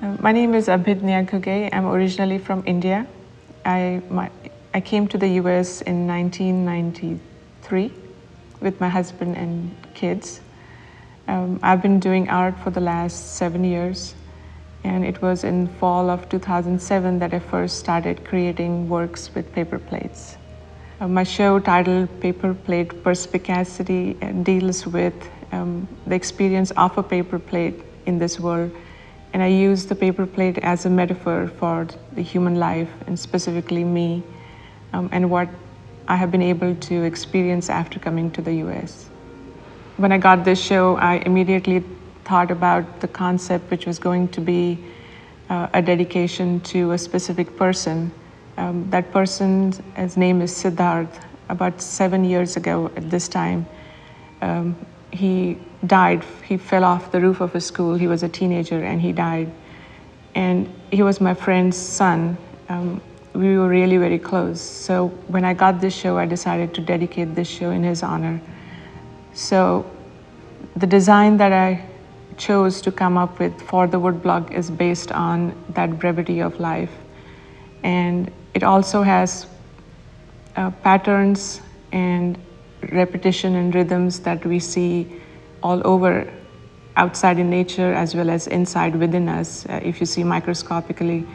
My name is Abhidnya Ghuge. I'm originally from India. I came to the US in 1993 with my husband and kids. I've been doing art for the last 7 years, and it was in fall of 2007 that I first started creating works with paper plates. My show titled Paper Plate Perspicacity deals with the experience of a paper plate in this world, and I use the paper plate as a metaphor for the human life, and specifically me, and what I have been able to experience after coming to the US. When I got this show, I immediately thought about the concept, which was going to be a dedication to a specific person. That person's name is Siddharth. About 7 years ago at this time, he died. He fell off the roof of a school. He was a teenager and he died. And he was my friend's son. We were really very close. So when I got this show, I decided to dedicate this show in his honor. So the design that I chose to come up with for the woodblock is based on that brevity of life. And it also has patterns and repetition and rhythms that we see all over outside in nature as well as inside within us. If you see microscopically,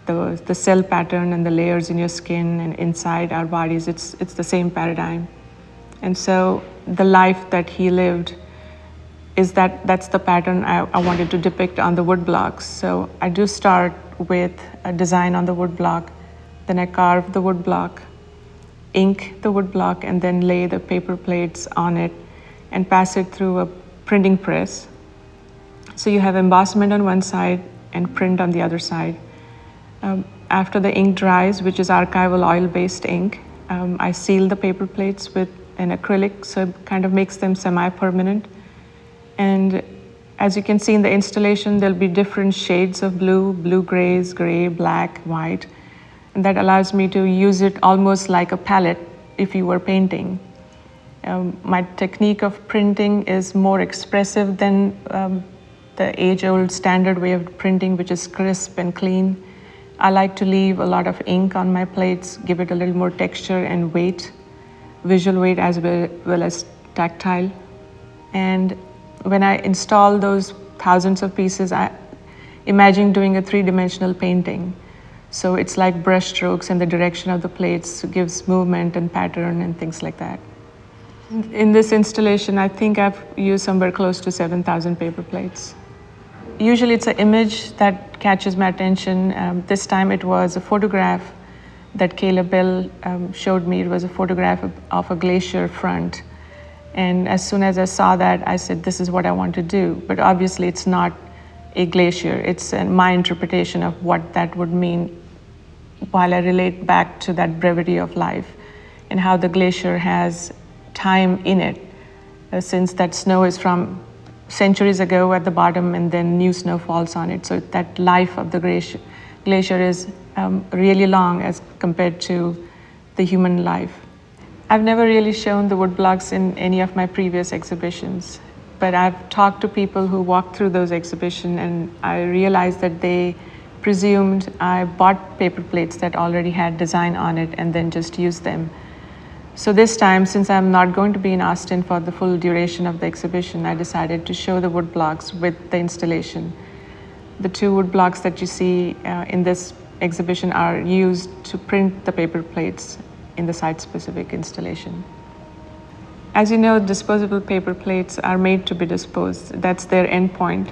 the cell pattern and the layers in your skin and inside our bodies, it's the same paradigm. And so the life that he lived that's the pattern I wanted to depict on the wood blocks. So I do start with a design on the wood block, then I carve the wood block, ink the wood block, and then lay the paper plates on it and pass it through a printing press. So you have embossment on one side and print on the other side. After the ink dries, which is archival oil-based ink, I seal the paper plates with an acrylic, so it kind of makes them semi-permanent. And as you can see in the installation, there'll be different shades of blue, blue-grays, gray, black, white. And that allows me to use it almost like a palette if you were painting. My technique of printing is more expressive than the age-old standard way of printing, which is crisp and clean. I like to leave a lot of ink on my plates, give it a little more texture and weight, visual weight as well as tactile. And when I install those thousands of pieces, I imagine doing a three-dimensional painting. So it's like brush strokes, and the direction of the plates gives movement and pattern and things like that. In this installation, I think I've used somewhere close to 7,000 paper plates. Usually it's an image that catches my attention. This time it was a photograph that Caleb Bell showed me. It was a photograph of a glacier front. And as soon as I saw that, I said, this is what I want to do. But obviously it's not a glacier. It's my interpretation of what that would mean while I relate back to that brevity of life and how the glacier has time in it, since that snow is from centuries ago at the bottom and then new snow falls on it. So that life of the glacier is really long as compared to the human life. I've never really shown the woodblocks in any of my previous exhibitions, but I've talked to people who walked through those exhibitions, and I realized that they presumed I bought paper plates that already had design on it and then just used them. So this time, since I'm not going to be in Austin for the full duration of the exhibition, I decided to show the woodblocks with the installation. The two woodblocks that you see in this exhibition are used to print the paper plates in the site-specific installation. As you know, disposable paper plates are made to be disposed. That's their end point.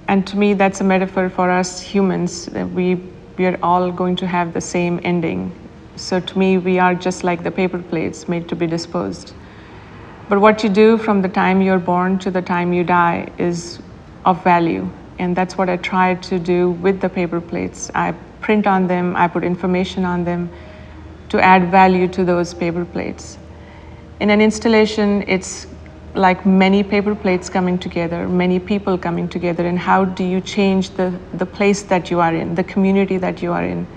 And to me, that's a metaphor for us humans. That we are all going to have the same ending. So to me, we are just like the paper plates made to be disposed. But what you do from the time you're born to the time you die is of value. And that's what I try to do with the paper plates. I print on them, I put information on them to add value to those paper plates. In an installation, it's like many paper plates coming together, many people coming together, and how do you change the place that you are in, the community that you are in.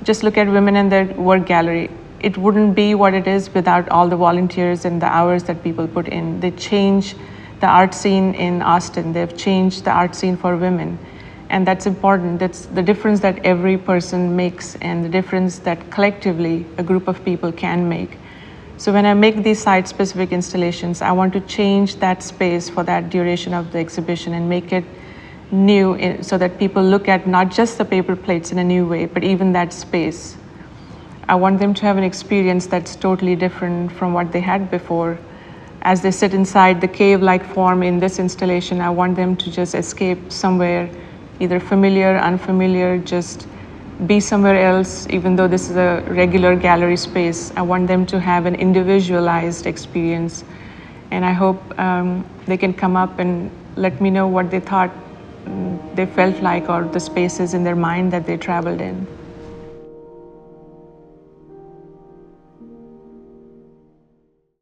Just look at women in their work gallery. It wouldn't be what it is without all the volunteers and the hours that people put in. They change the art scene in Austin. They've changed the art scene for women. And that's important. That's the difference that every person makes and the difference that collectively a group of people can make. So when I make these site-specific installations, I want to change that space for that duration of the exhibition and make it new so that people look at not just the paper plates in a new way, but even that space. I want them to have an experience that's totally different from what they had before. As they sit inside the cave-like form in this installation, I want them to just escape somewhere, either familiar, unfamiliar, just be somewhere else, even though this is a regular gallery space. I want them to have an individualized experience. And I hope they can come up and let me know what they thought they felt like, or the spaces in their mind that they traveled in.